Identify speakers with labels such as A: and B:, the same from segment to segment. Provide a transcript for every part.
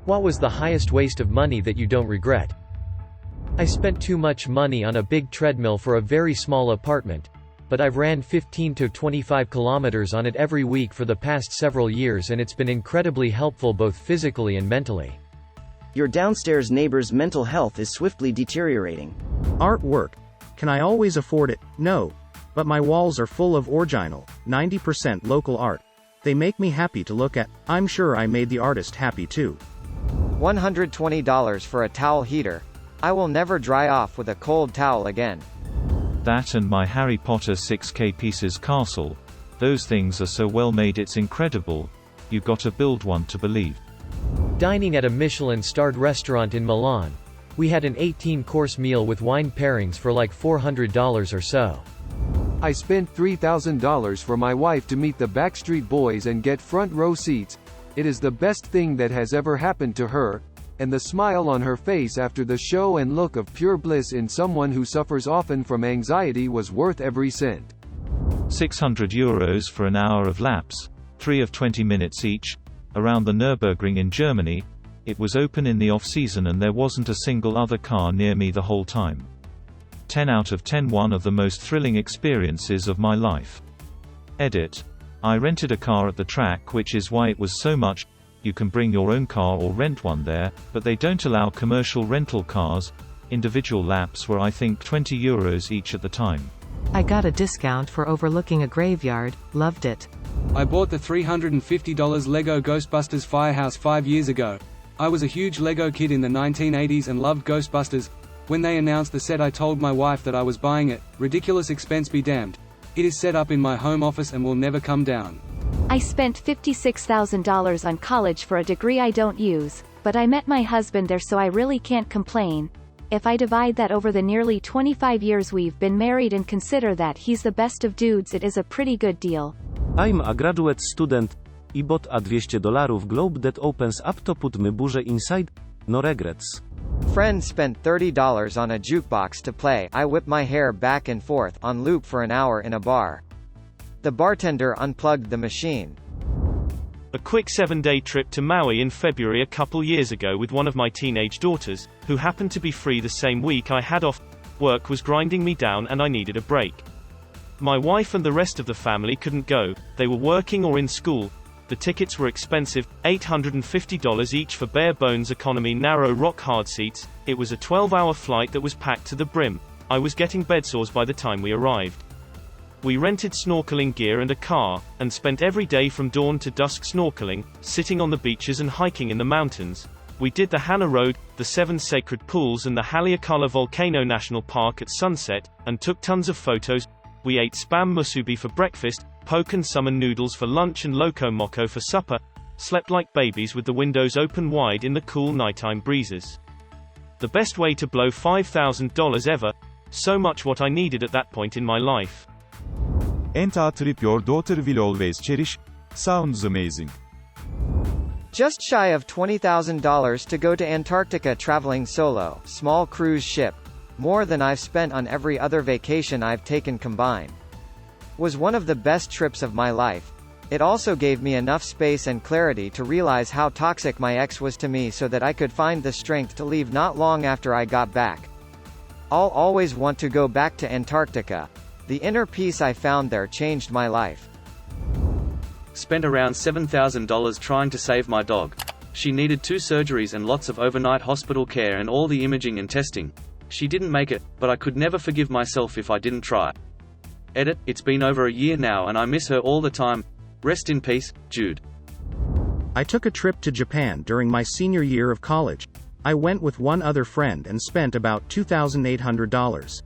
A: What was the highest waste of money that you don't regret? I spent too much money on a big treadmill for a very small apartment, but I've ran 15 to 25 kilometers on it every week for the past several years and it's been incredibly helpful both physically and mentally.
B: Your downstairs neighbor's mental health is swiftly deteriorating.
C: Artwork. Can I always afford it? No. But my walls are full of original, 90% local art. They make me happy to look at. I'm sure I made the artist happy too.
D: $120 for a towel heater. I will never dry off with a cold towel again.
E: That and my Harry Potter 6K pieces castle. Those things are so well made it's incredible. You gotta build one to believe.
A: Dining at a Michelin-starred restaurant in Milan. We had an 18-course meal with wine pairings for like $400 or so.
F: I spent $3,000 for my wife to meet the Backstreet Boys and get front row seats. It is the best thing that has ever happened to her, and the smile on her face after the show and look of pure bliss in someone who suffers often from anxiety was worth every cent.
E: €600 for an hour of laps, 3 of 20 minutes each, around the Nürburgring in Germany. It was open in the off-season and there wasn't a single other car near me the whole time. 10 out of 10, one of the most thrilling experiences of my life. Edit. I rented a car at the track, which is why it was so much. You can bring your own car or rent one there, but they don't allow commercial rental cars. Individual laps were I think €20 each at the time.
G: I got a discount for overlooking a graveyard, loved it.
H: I bought the $350 LEGO Ghostbusters Firehouse 5 years ago. I was a huge LEGO kid in the 1980s and loved Ghostbusters. When they announced the set I told my wife that I was buying it. Ridiculous expense be damned. It is set up in my home office and will never come down.
I: I spent $56,000 on college for a degree I don't use, but I met my husband there so I really can't complain. If I divide that over the nearly 25 years we've been married and consider that he's the best of dudes, it is a pretty good deal.
J: I'm a graduate student. I bought a $200 globe that opens up to put my burzę inside. No regrets.
D: Friend spent $30 on a jukebox to play I Whip My Hair Back and Forth on loop for an hour in a bar. The bartender unplugged the machine.
K: A quick 7-day trip to Maui in February a couple years ago with one of my teenage daughters, who happened to be free the same week I had off. Work was grinding me down and I needed a break. My wife and the rest of the family couldn't go, they were working or in school. The tickets were expensive, $850 each for bare-bones economy narrow rock-hard seats. It was a 12-hour flight that was packed to the brim. I was getting bedsores by the time we arrived. We rented snorkeling gear and a car, and spent every day from dawn to dusk snorkeling, sitting on the beaches and hiking in the mountains. We did the Hana Road, the 7 sacred pools and the Haleakala Volcano National Park at sunset, and took tons of photos. We ate spam musubi for breakfast, poke and summon noodles for lunch and loco moco for supper, slept like babies with the windows open wide in the cool nighttime breezes. The best way to blow $5,000 ever. So much what I needed at that point in my life.
L: And a trip your daughter will always cherish. Sounds amazing.
D: Just shy of $20,000 to go to Antarctica traveling solo, small cruise ship. More than I've spent on every other vacation I've taken combined. Was one of the best trips of my life. It also gave me enough space and clarity to realize how toxic my ex was to me so that I could find the strength to leave not long after I got back. I'll always want to go back to Antarctica. The inner peace I found there changed my life.
M: Spent around $7,000 trying to save my dog. She needed 2 surgeries and lots of overnight hospital care and all the imaging and testing. She didn't make it, but I could never forgive myself if I didn't try. Edit, it's been over a year now and I miss her all the time. Rest in peace, Jude.
C: I took a trip to Japan during my senior year of college. I went with one other friend and spent about $2,800.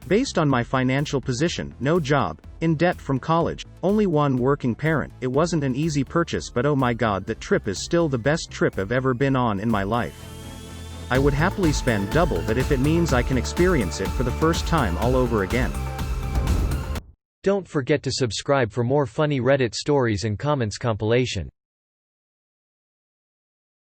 C: Based on my financial position, no job, in debt from college, only one working parent, it wasn't an easy purchase, but oh my god, that trip is still the best trip I've ever been on in my life. I would happily spend double that if it means I can experience it for the first time all over again.
A: Don't forget to subscribe for more funny Reddit stories and comments compilation.